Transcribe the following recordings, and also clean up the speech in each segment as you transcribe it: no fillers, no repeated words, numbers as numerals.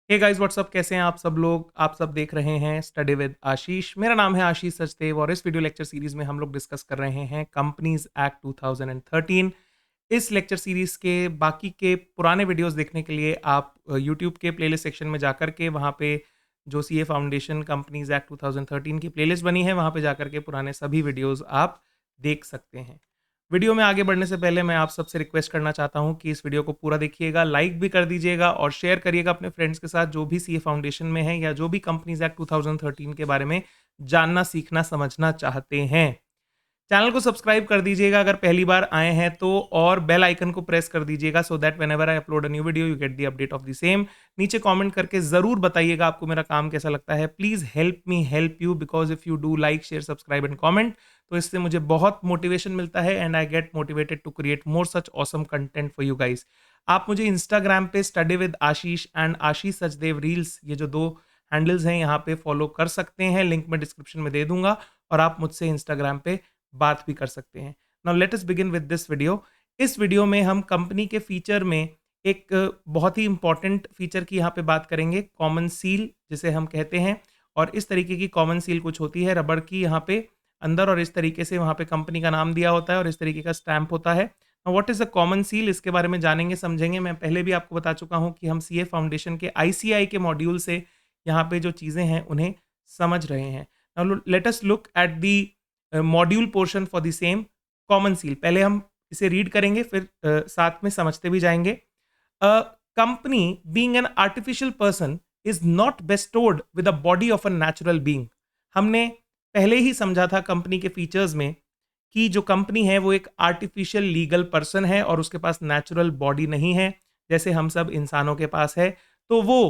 Hey guys what's up, कैसे हैं आप सब लोग। आप सब देख रहे हैं स्टडी विद आशीष। मेरा नाम है आशीष सचदेव और इस वीडियो लेक्चर सीरीज में हम लोग डिस्कस कर रहे हैं कंपनीज एक्ट 2013। इस लेक्चर सीरीज के बाकी के पुराने वीडियोस देखने के लिए आप यूट्यूब के प्लेलिस्ट सेक्शन में जाकर के वहाँ पे जो सीए फाउंडेशन कंपनीज एक्ट 2013 की प्लेलिस्ट बनी है वहाँ पे जाकर के पुराने सभी वीडियोस आप देख सकते हैं। वीडियो में आगे बढ़ने से पहले मैं आप सबसे रिक्वेस्ट करना चाहता हूं कि इस वीडियो को पूरा देखिएगा, लाइक भी कर दीजिएगा और शेयर करिएगा अपने फ्रेंड्स के साथ जो भी सीए फाउंडेशन में है या जो भी कंपनीज एक्ट 2013 के बारे में जानना, सीखना, समझना चाहते हैं। चैनल को सब्सक्राइब कर दीजिएगा अगर पहली बार आए हैं तो, और बेल आइकन को प्रेस कर दीजिएगा so that whenever I upload a new video you get the update of the same. नीचे कमेंट करके जरूर बताइएगा आपको मेरा काम कैसा लगता है। Please help me help you, because if you do like, share, subscribe and comment तो इससे मुझे बहुत मोटिवेशन मिलता है and I get motivated to create more such awesome content for you guys. आप मुझे इंस्टाग्राम पे study with Ashish and Ashish Sachdev reels, ये जो दो हैंडल्स हैं यहाँ पे फॉलो कर सकते हैं, लिंक मैं डिस्क्रिप्शन में दे दूंगा और आप मुझसे इंस्टाग्राम पे बात भी कर सकते हैं। Now let us begin with this video. इस वीडियो में हम कंपनी के फीचर में एक बहुत ही इंपॉर्टेंट फीचर की यहाँ पे बात करेंगे, कॉमन सील जिसे हम कहते हैं। और इस तरीके की कॉमन सील कुछ होती है रबड़ की यहाँ पे अंदर, और इस तरीके से वहाँ पे कंपनी का नाम दिया होता है और इस तरीके का स्टैंप होता है। What is a common seal, इसके बारे में जानेंगे, समझेंगे। मैं पहले भी आपको बता चुका हूँ कि हम सीए फाउंडेशन के आईसीआई के मॉड्यूल से यहाँ पे जो चीज़ें हैं उन्हें समझ रहे हैं। Now let us look at the module portion for the same common seal. पहले हम इसे रीड करेंगे, फिर साथ में समझते भी जाएंगे। A company being an artificial person is not bestowed with a body of a natural being. हमने पहले ही समझा था कंपनी के फीचर्स में कि जो कंपनी है वो एक आर्टिफिशियल लीगल पर्सन है और उसके पास नेचुरल बॉडी नहीं है जैसे हम सब इंसानों के पास है। तो वो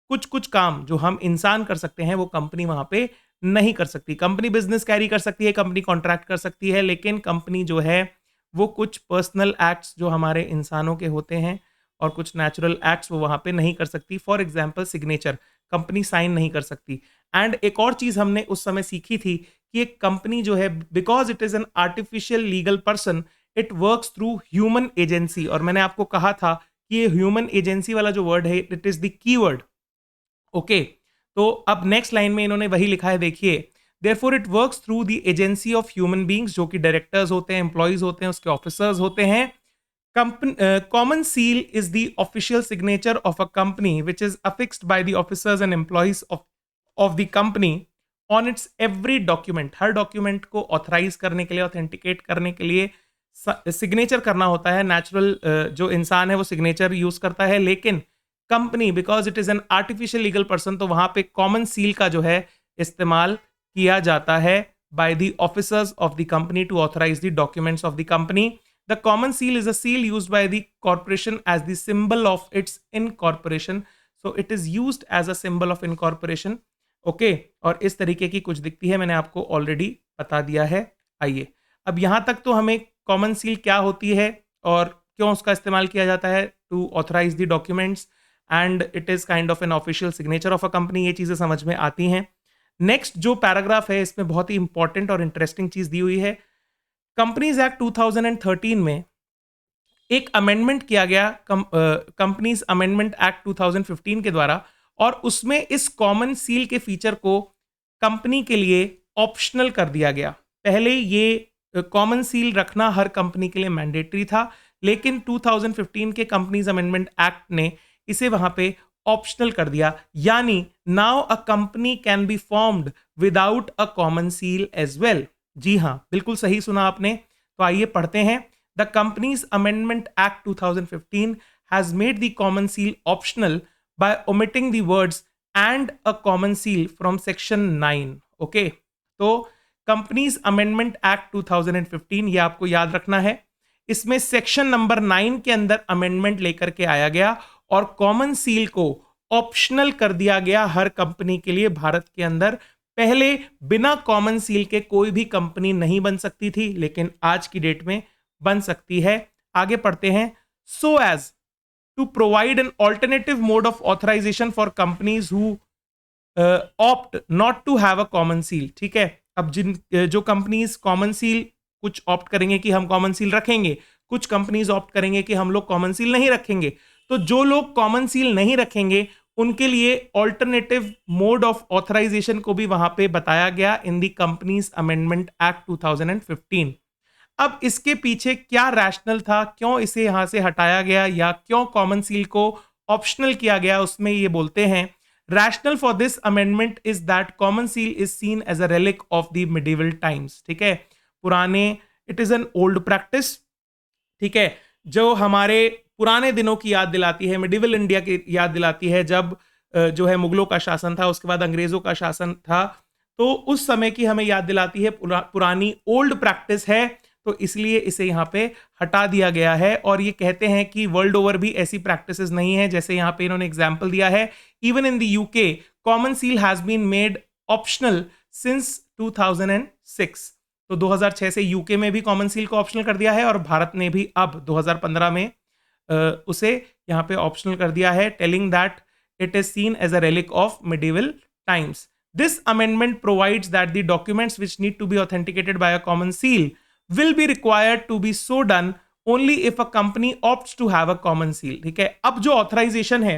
कुछ कुछ काम जो हम इंसान कर सकते हैं वो कंपनी वहां पे नहीं कर सकती। कंपनी बिजनेस कैरी कर सकती है, कंपनी कॉन्ट्रैक्ट कर सकती है, लेकिन कंपनी जो है वो कुछ पर्सनल एक्ट्स जो हमारे इंसानों के होते हैं और कुछ नेचुरल एक्ट्स वो वहां पे नहीं कर सकती। For example signature, company sign नहीं कर सकती। एंड एक और चीज हमने उस समय सीखी थी कि एक कंपनी जो है, because it is an artificial legal person, it works through human agency. और मैंने आपको कहा था कि ये ह्यूमन एजेंसी वाला जो वर्ड है it is the keyword. Okay, तो अब नेक्स्ट लाइन में इन्होंने वही लिखा है, देखिए, therefore it works through the agency of human beings, जो कि डायरेक्टर्स होते हैं, एम्प्लॉइज होते हैं, उसके ऑफिसर्स होते हैं। Common seal is the official signature of a company which is affixed by the officers and employees of the company on its every document। Her document को ऑथराइज करने के लिए, ऑथेंटिकेट करने के लिए सिग्नेचर करना होता है। नेचुरल जो इंसान है वो सिग्नेचर यूज करता है, लेकिन company because it is an artificial legal person तो वहां पे कॉमन सील का जो है इस्तेमाल किया जाता है by the officers of the company to authorise the documents of the company. The common seal is a seal used by the corporation as the symbol of its incorporation. So it is used as a symbol of incorporation. Okay, और इस तरीके की कुछ दिखती है, मैंने आपको already बता दिया है। आइए, अब यहाँ तक तो हमें कॉमन सील क्या होती है और क्यों उसका इस्तेमाल किया जाता है to authorise the documents and it is kind of an official signature of a company, ये चीज़ें समझ में आती हैं। नेक्स्ट जो पैराग्राफ है इसमें बहुत ही इंपॉर्टेंट और इंटरेस्टिंग चीज़ दी हुई है। कंपनीज एक्ट 2013 में एक अमेंडमेंट किया गया, कंपनीज अमेंडमेंट एक्ट 2015 के द्वारा, और उसमें इस कॉमन सील के फीचर को कंपनी के लिए ऑप्शनल कर दिया गया। पहले ये कॉमन सील रखना हर कंपनी के लिए मैंडेटरी था, लेकिन 2015 के कंपनीज अमेंडमेंट एक्ट ने इसे वहां पे ऑप्शनल कर दिया। यानी now a company can be formed without a common seal as well. जी हाँ, बिल्कुल सही सुना आपने। तो आइए पढ़ते हैं। The companies amendment act 2015 has made the common seal optional by omitting the words and a common seal from section 9। Okay, तो कंपनीज अमेंडमेंट एक्ट 2015 ये आपको याद रखना है। इसमें सेक्शन नंबर 9 के अंदर अमेंडमेंट लेकर के आया गया और कॉमन सील को ऑप्शनल कर दिया गया हर कंपनी के लिए भारत के अंदर। पहले बिना कॉमन सील के कोई भी कंपनी नहीं बन सकती थी, लेकिन आज की डेट में बन सकती है। आगे पढ़ते हैं। So as to provide an alternative mode of authorisation for companies who opt not to have a common seal. ठीक है, अब जो कंपनीज कॉमन सील कुछ ऑप्ट करेंगे कि हम कॉमन सील रखेंगे, कुछ कंपनीज ऑप्ट करेंगे कि हम लोग कॉमन सील नहीं रखेंगे। तो जो लोग कॉमन सील नहीं रखेंगे उनके लिए ऑल्टरनेटिव मोड ऑफ ऑथराइजेशन को भी वहां पे बताया गया इन दी कंपनीज अमेंडमेंट एक्ट 2015। अब इसके पीछे क्या रैशनल था, क्यों इसे यहां से हटाया गया या क्यों कॉमन सील को ऑप्शनल किया गया, उसमें ये बोलते हैं rationale for this amendment is that common seal is seen as a relic of the medieval times. ठीक है, पुराने, it is an old practice, ठीक है, जो हमारे पुराने दिनों की याद दिलाती है, मिडिवल इंडिया की याद दिलाती है, जब जो है मुगलों का शासन था, उसके बाद अंग्रेजों का शासन था, तो उस समय की हमें याद दिलाती है, पुरानी ओल्ड प्रैक्टिस है, तो इसलिए इसे यहाँ पे हटा दिया गया है। और ये कहते हैं कि वर्ल्ड ओवर भी ऐसी प्रैक्टिसेस नहीं है, जैसे यहाँ पे इन्होंने एग्जाम्पल दिया है, even in the UK common seal has been made optional since 2006। तो 2006 से यूके में भी कॉमन सील को ऑप्शनल कर दिया है और भारत ने भी अब 2015 में उसे यहाँ पे ऑप्शनल कर दिया है, telling that it is seen as a relic of medieval times. This amendment provides that the documents which need to be authenticated by a common seal will be required to be so done only if a company opts to have a common seal। ठीक है, अब जो authorisation है,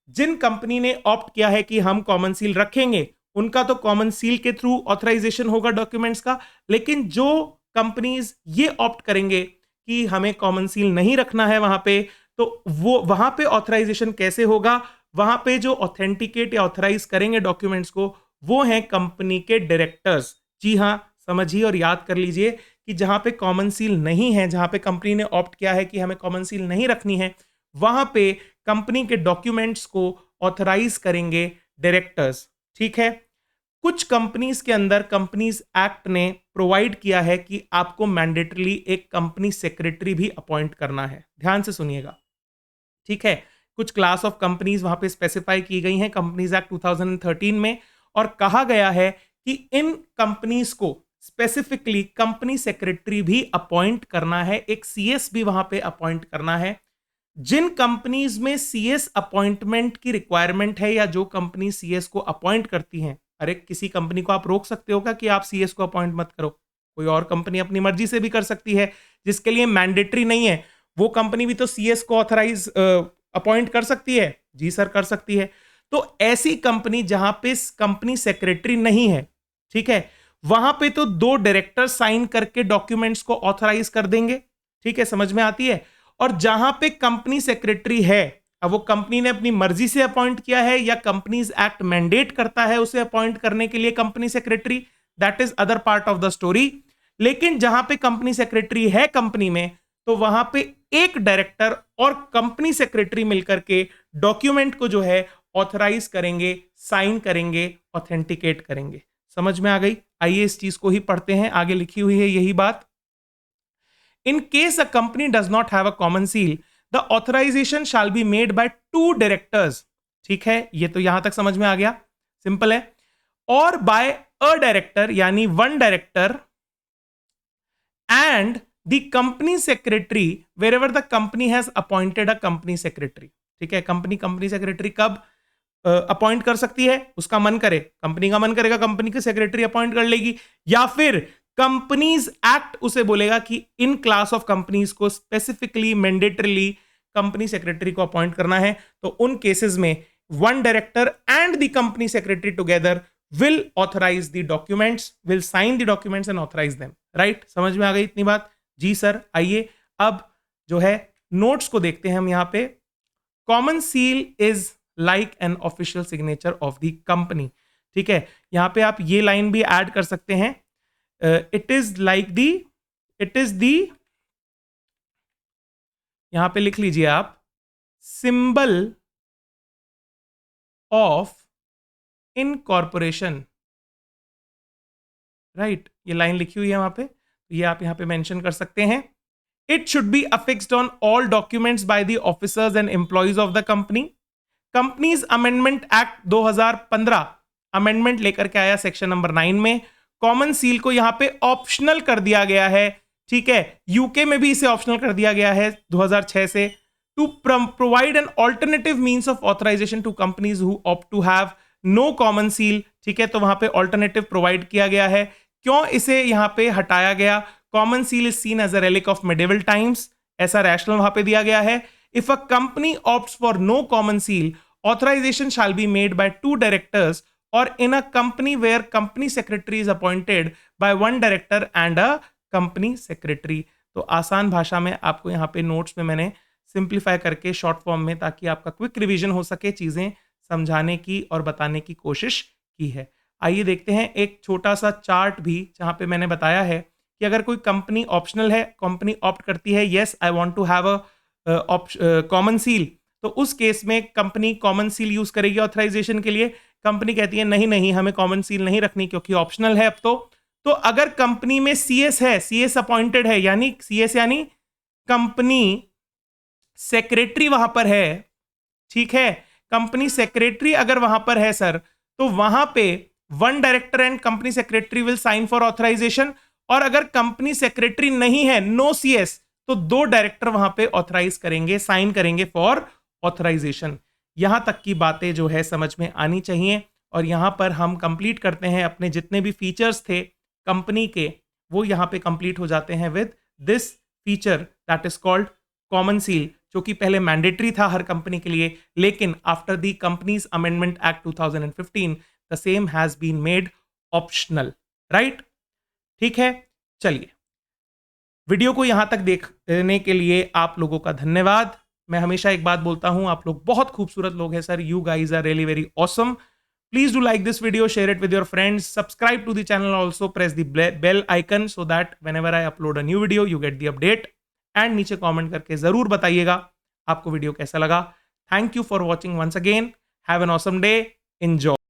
जिन company ने opt किया है कि हम कॉमन सील रखेंगे, उनका तो कॉमन सील के थ्रू ऑथराइजेशन होगा डॉक्यूमेंट्स का, लेकिन जो कंपनीज ये ऑप्ट करेंगे कि हमें कॉमन सील नहीं रखना है वहां पे, तो वो वहां पे ऑथराइजेशन कैसे होगा, वहां पे जो ऑथेंटिकेट या ऑथराइज करेंगे डॉक्यूमेंट्स को, वो हैं कंपनी के डायरेक्टर्स। जी हाँ, समझिए और याद कर लीजिए कि जहां पे कॉमन सील नहीं है, जहां पे कंपनी ने ऑप्ट किया है कि हमें कॉमन सील नहीं रखनी है, वहां पे कंपनी के डॉक्यूमेंट्स को ऑथराइज करेंगे डायरेक्टर्स। ठीक है, कुछ कंपनीज के अंदर कंपनीज एक्ट ने प्रोवाइड किया है कि आपको मैंडेटरली एक कंपनी सेक्रेटरी भी अपॉइंट करना है। ध्यान से सुनिएगा, ठीक है, कुछ क्लास ऑफ कंपनीज वहां पे स्पेसिफाई की गई हैं कंपनीज एक्ट 2013 में, और कहा गया है कि इन कंपनीज को स्पेसिफिकली कंपनी सेक्रेटरी भी अपॉइंट करना है, एक सीएस भी वहां पे अपॉइंट करना है। जिन कंपनीज में सीएस अपॉइंटमेंट की रिक्वायरमेंट है या जो कंपनी सीएस को अपॉइंट करती हैं, अरे किसी कंपनी को आप रोक सकते हो क्या कि आप सीएस को अपॉइंट मत करो? कोई और कंपनी अपनी मर्जी से भी कर सकती है, जिसके लिए मैंडेटरी नहीं है, वो कंपनी भी तो सीएस को ऑथराइज अपॉइंट कर सकती है। जी सर, कर सकती है। तो ऐसी कंपनी जहां पे कंपनी सेक्रेटरी नहीं है, ठीक है, वहां पे तो 2 डायरेक्टर साइन करके डॉक्यूमेंट्स को ऑथराइज कर देंगे। ठीक है, समझ में आती है। और जहां पे कंपनी सेक्रेटरी है, अब वो कंपनी ने अपनी मर्जी से अपॉइंट किया है या कंपनीज एक्ट मैंडेट करता है उसे अपॉइंट करने के लिए company secretary, that is other part of the story. लेकिन जहां पे कंपनी सेक्रेटरी है कंपनी में, तो वहां पे एक डायरेक्टर और कंपनी सेक्रेटरी मिलकर के डॉक्यूमेंट को जो है ऑथराइज करेंगे, साइन करेंगे, ऑथेंटिकेट करेंगे। समझ में आ गई? आइए इस चीज को ही पढ़ते हैं, आगे लिखी हुई है यही बात। In case a company does not have a common seal, the authorisation shall be made by 2 directors. ठीक है, ये तो यहां तक समझ में आ गया, सिंपल है। और बाय अ डायरेक्टर, यानी 1 director, and the company secretary wherever the company has appointed a company secretary. ठीक है, कंपनी सेक्रेटरी कब अपॉइंट कर सकती है? उसका मन करे, कंपनी का मन करेगा कंपनी के सेक्रेटरी अपॉइंट कर लेगी, या फिर कंपनीज एक्ट उसे बोलेगा कि इन क्लास ऑफ कंपनीज को स्पेसिफिकली मैंडेटरीली कंपनी सेक्रेटरी को अपॉइंट करना है। तो उन केसेस में 1 director and the company secretary together will authorise the documents, will sign the documents and authorise them. Right, समझ में आ गई इतनी बात? जी सर। आइए अब जो है नोट्स को देखते हैं हम यहाँ पे। Common seal is like an official signature of the company. ठीक है, यहां पे आप ये लाइन भी ऐड कर सकते हैं, it is like the, it is the, यहां पे लिख लीजिए आप, सिंबल ऑफ इनकॉर्पोरेशन। राइट, ये लाइन लिखी हुई है वहां पे, ये आप यहां पे मेंशन कर सकते हैं। It should be affixed on all documents by the officers and employees of the company. Companies amendment act 2015 amendment लेकर के आया सेक्शन नंबर 9 में, कॉमन सील को यहां पे ऑप्शनल कर दिया गया है। ठीक है, यूके में भी इसे ऑप्शनल कर दिया गया है 2006 से, to provide an alternative means of authorisation to companies who opt to have no common seal. ठीक है, तो वहां पे ऑल्टरनेटिव प्रोवाइड किया गया है। क्यों इसे यहां पे हटाया गया? Common seal is seen as a relic of medieval times, ऐसा रैशनल वहां पे दिया गया है। If a company opts for no common seal authorization shall be made by 2 directors or in a company where company secretary is appointed by 1 director and a company secretary। तो आसान भाषा में आपको यहाँ पे नोट्स में मैंने सिंप्लीफाई करके शॉर्ट फॉर्म में, ताकि आपका क्विक रिवीजन हो सके, चीज़ें समझाने की और बताने की कोशिश की है। आइए देखते हैं एक छोटा सा चार्ट भी, जहाँ पे मैंने बताया है कि अगर कोई कंपनी ऑप्शनल है, कंपनी ऑप्ट करती है yes I want to have a common seal, तो उस केस में कंपनी कॉमन सील यूज करेगी ऑथराइजेशन के लिए। कंपनी कहती है नहीं नहीं, हमें कॉमन सील नहीं रखनी क्योंकि ऑप्शनल है अब तो अगर कंपनी में सीएस है, सीएस अपॉइंटेड है, यानी सीएस यानी कंपनी सेक्रेटरी वहां पर है, ठीक है, कंपनी सेक्रेटरी अगर वहां पर है सर, तो वहां पे 1 director and company secretary will sign for authorisation. और अगर कंपनी सेक्रेटरी नहीं है, नो सीएस, तो 2 डायरेक्टर वहां पे ऑथराइज करेंगे, साइन करेंगे फॉर ऑथराइजेशन। यहां तक की बातें जो है समझ में आनी चाहिए। और यहां पर हम कंप्लीट करते हैं अपने जितने भी फीचर्स थे कंपनी के, वो यहां पे कंप्लीट हो जाते हैं with this feature that is called common seal, जो कि पहले मैंडेटरी था हर कंपनी के लिए, लेकिन after the companies amendment act 2015 the same has been made optional, right. ठीक है, चलिए, वीडियो को यहां तक देखने के लिए आप लोगों का धन्यवाद। मैं हमेशा एक बात बोलता हूं, आप लोग बहुत खूबसूरत लोग हैं sir, you guys are really very awesome. Please do like this video, share it with your friends, subscribe to the channel also, press the bell icon so that whenever I upload a new video, you get the update. And नीचे comment करके ज़रूर बताइएगा आपको video कैसा लगा। Thank you for watching once again. Have an awesome day. Enjoy.